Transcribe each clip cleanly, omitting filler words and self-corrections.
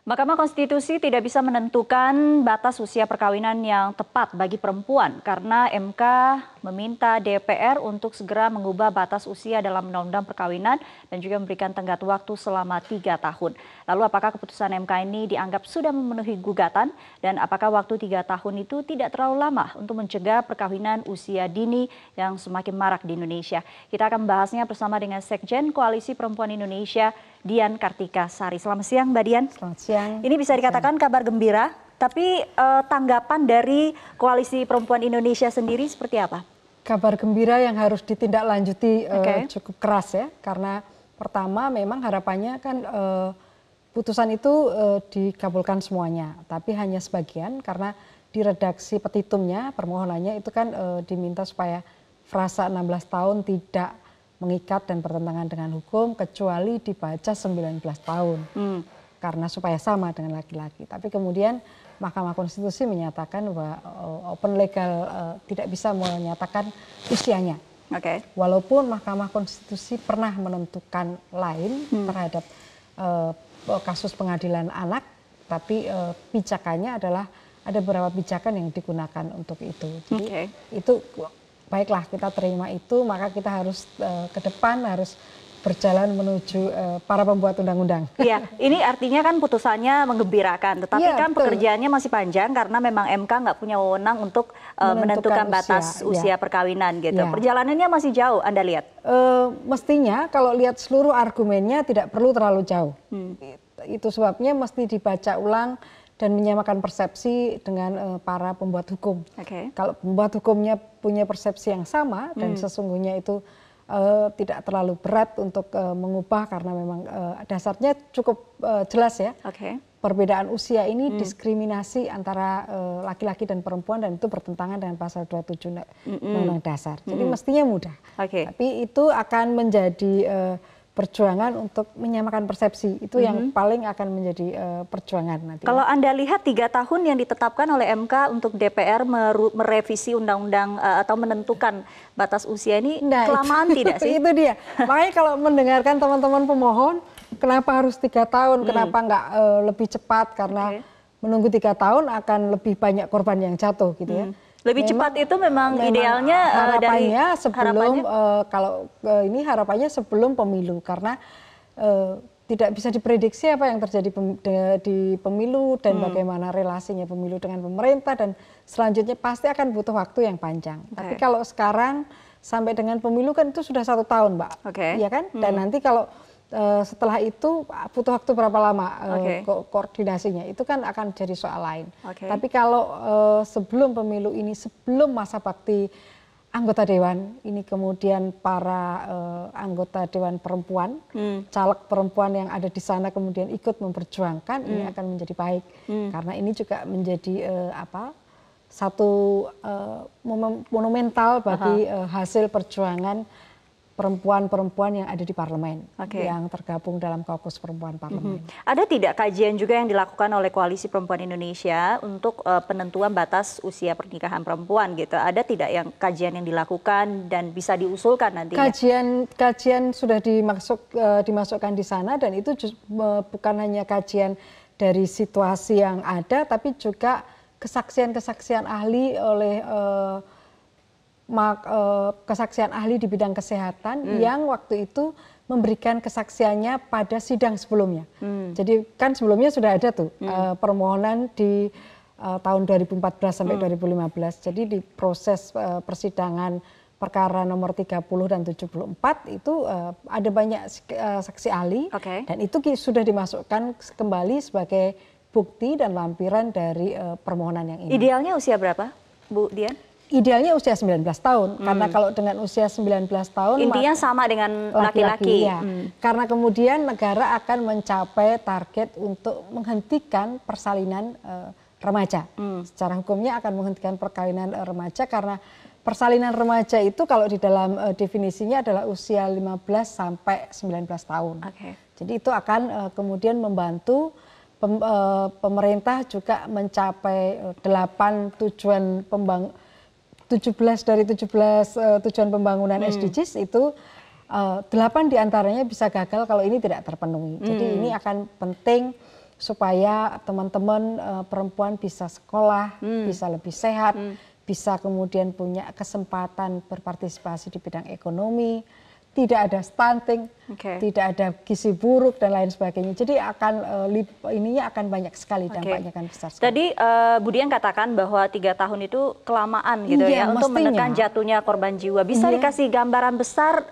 Mahkamah Konstitusi tidak bisa menentukan batas usia perkawinan yang tepat bagi perempuan karena MK meminta DPR untuk segera mengubah batas usia dalam Undang-Undang Perkawinan dan juga memberikan tenggat waktu selama 3 tahun. Lalu apakah keputusan MK ini dianggap sudah memenuhi gugatan dan apakah waktu 3 tahun itu tidak terlalu lama untuk mencegah perkawinan usia dini yang semakin marak di Indonesia? Kita akan membahasnya bersama dengan Sekjen Koalisi Perempuan Indonesia, Dian Kartika Sari. Selamat siang Mbak Dian. Selamat siang. Ini bisa dikatakan kabar gembira, tapi tanggapan dari Koalisi Perempuan Indonesia sendiri seperti apa? Kabar gembira yang harus ditindaklanjuti cukup keras ya, karena pertama memang harapannya kan putusan itu dikabulkan semuanya, tapi hanya sebagian karena di redaksi petitumnya, permohonannya itu kan diminta supaya frasa 16 tahun tidak mengikat dan bertentangan dengan hukum kecuali dibaca 19 tahun. Karena supaya sama dengan laki-laki. Tapi kemudian Mahkamah Konstitusi menyatakan bahwa open legal tidak bisa menyatakan usianya. Walaupun Mahkamah Konstitusi pernah menentukan lain terhadap kasus pengadilan anak, tapi pijakannya adalah ada beberapa pijakan yang digunakan untuk itu. Jadi itu baiklah kita terima itu, maka kita harus ke depan harus berjalan menuju para pembuat undang-undang. Iya, ini artinya kan putusannya menggembirakan, tetapi kan pekerjaannya masih panjang karena memang MK nggak punya wewenang untuk menentukan batas usia perkawinan gitu. Perjalanannya masih jauh, Anda lihat? Mestinya kalau lihat seluruh argumennya tidak perlu terlalu jauh. Itu sebabnya mesti dibaca ulang dan menyamakan persepsi dengan para pembuat hukum. Kalau pembuat hukumnya punya persepsi yang sama dan sesungguhnya itu tidak terlalu berat untuk mengubah karena memang dasarnya cukup jelas ya. Perbedaan usia ini diskriminasi antara laki-laki dan perempuan dan itu bertentangan dengan pasal 27 Undang-Undang Dasar. Jadi mestinya mudah. Tapi itu akan menjadi perjuangan untuk menyamakan persepsi. Itu yang paling akan menjadi perjuangan nanti. Kalau Anda lihat 3 tahun yang ditetapkan oleh MK untuk DPR merevisi undang-undang atau menentukan batas usia ini kelamaan tidak sih? Itu dia. Makanya kalau mendengarkan teman-teman pemohon, kenapa harus 3 tahun, kenapa nggak lebih cepat? Karena menunggu 3 tahun akan lebih banyak korban yang jatuh gitu ya. Lebih cepat itu memang idealnya harapannya sebelum kalau ini harapannya sebelum pemilu karena tidak bisa diprediksi apa yang terjadi di pemilu dan bagaimana relasinya pemilu dengan pemerintah dan selanjutnya pasti akan butuh waktu yang panjang. Tapi kalau sekarang sampai dengan pemilu kan itu sudah 1 tahun, Mbak, ya kan? Dan nanti kalau setelah itu butuh waktu berapa lama koordinasinya, itu kan akan jadi soal lain. Tapi kalau sebelum pemilu ini, sebelum masa bakti anggota dewan, ini kemudian para anggota dewan perempuan, caleg perempuan yang ada di sana kemudian ikut memperjuangkan, ini akan menjadi baik. Karena ini juga menjadi satu monumental bagi hasil perjuangan perempuan-perempuan yang ada di parlemen, yang tergabung dalam Kaukus Perempuan Parlemen. Ada tidak kajian juga yang dilakukan oleh Koalisi Perempuan Indonesia untuk penentuan batas usia pernikahan perempuan gitu? Ada tidak yang kajian yang dilakukan dan bisa diusulkan nantinya? Kajian sudah dimasukkan di sana dan itu bukan hanya kajian dari situasi yang ada, tapi juga kesaksian-kesaksian ahli oleh kesaksian ahli di bidang kesehatan yang waktu itu memberikan kesaksiannya pada sidang sebelumnya. Jadi kan sebelumnya sudah ada tuh permohonan di tahun 2014 sampai 2015. Jadi di proses persidangan perkara nomor 30 dan 74 itu ada banyak saksi ahli dan itu sudah dimasukkan kembali sebagai bukti dan lampiran dari permohonan yang ini. Idealnya usia berapa, Bu Dian? Idealnya usia 19 tahun, karena kalau dengan usia 19 tahun intinya sama dengan laki-laki. Karena kemudian negara akan mencapai target untuk menghentikan persalinan remaja. Secara hukumnya akan menghentikan perkawinan remaja karena persalinan remaja itu kalau di dalam definisinya adalah usia 15 sampai 19 tahun. Jadi itu akan kemudian membantu pemerintah juga mencapai 17 dari 17 tujuan pembangunan SDGs itu 8 diantaranya bisa gagal kalau ini tidak terpenuhi. Jadi ini akan penting supaya teman-teman perempuan bisa sekolah, bisa lebih sehat, bisa kemudian punya kesempatan berpartisipasi di bidang ekonomi, tidak ada stunting, tidak ada gizi buruk dan lain sebagainya. Jadi ininya akan banyak sekali dampaknya, kan besar sekali. Tadi Bu Dian katakan bahwa 3 tahun itu kelamaan gitu ya untuk menekan jatuhnya korban jiwa. Bisa dikasih gambaran besar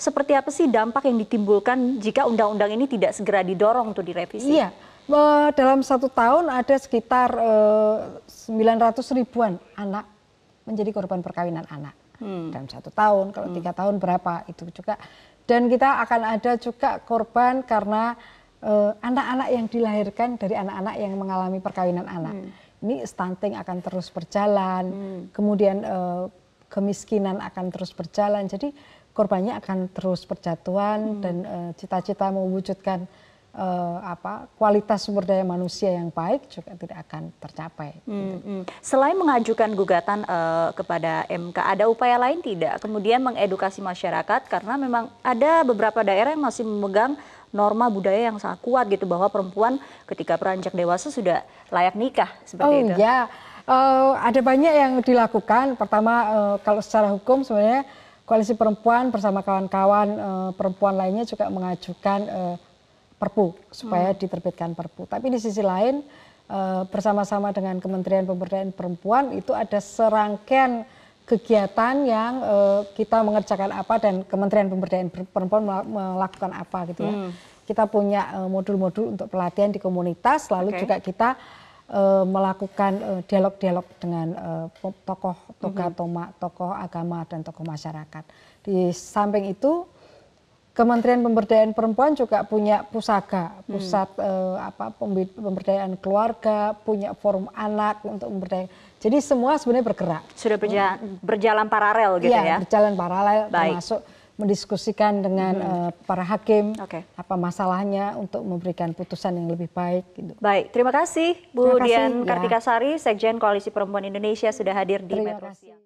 seperti apa sih dampak yang ditimbulkan jika undang-undang ini tidak segera didorong untuk direvisi? Iya, dalam 1 tahun ada sekitar 900 ribuan anak menjadi korban perkawinan anak. Dalam 1 tahun, kalau 3 tahun berapa itu juga. Dan kita akan ada juga korban karena anak-anak yang dilahirkan dari anak-anak yang mengalami perkawinan anak. Ini stunting akan terus berjalan, kemudian kemiskinan akan terus berjalan. Jadi korbannya akan terus berjatuhan dan cita-cita mewujudkan kualitas sumber daya manusia yang baik juga tidak akan tercapai. Selain mengajukan gugatan kepada MK, ada upaya lain tidak? Kemudian mengedukasi masyarakat karena memang ada beberapa daerah yang masih memegang norma budaya yang sangat kuat gitu bahwa perempuan ketika beranjak dewasa sudah layak nikah seperti itu. Ya, ada banyak yang dilakukan. Pertama, kalau secara hukum sebenarnya Koalisi Perempuan bersama kawan-kawan perempuan lainnya juga mengajukan Perpu supaya diterbitkan Perpu. Tapi di sisi lain bersama-sama dengan Kementerian Pemberdayaan Perempuan itu ada serangkaian kegiatan yang kita mengerjakan apa dan Kementerian Pemberdayaan Perempuan melakukan apa gitu ya. Kita punya modul-modul untuk pelatihan di komunitas, lalu juga kita melakukan dialog-dialog dengan tokoh agama dan tokoh masyarakat. Di samping itu Kementerian Pemberdayaan Perempuan juga punya pusaka, pusat pemberdayaan keluarga, punya forum anak untuk memberdaya. Jadi semua sebenarnya bergerak. Sudah berjalan paralel gitu ya? Berjalan paralel, termasuk mendiskusikan dengan para hakim apa masalahnya untuk memberikan putusan yang lebih baik. Gitu. Baik, terima kasih Bu Dian Kartikasari, Sekjen Koalisi Perempuan Indonesia sudah hadir di Metro Siang.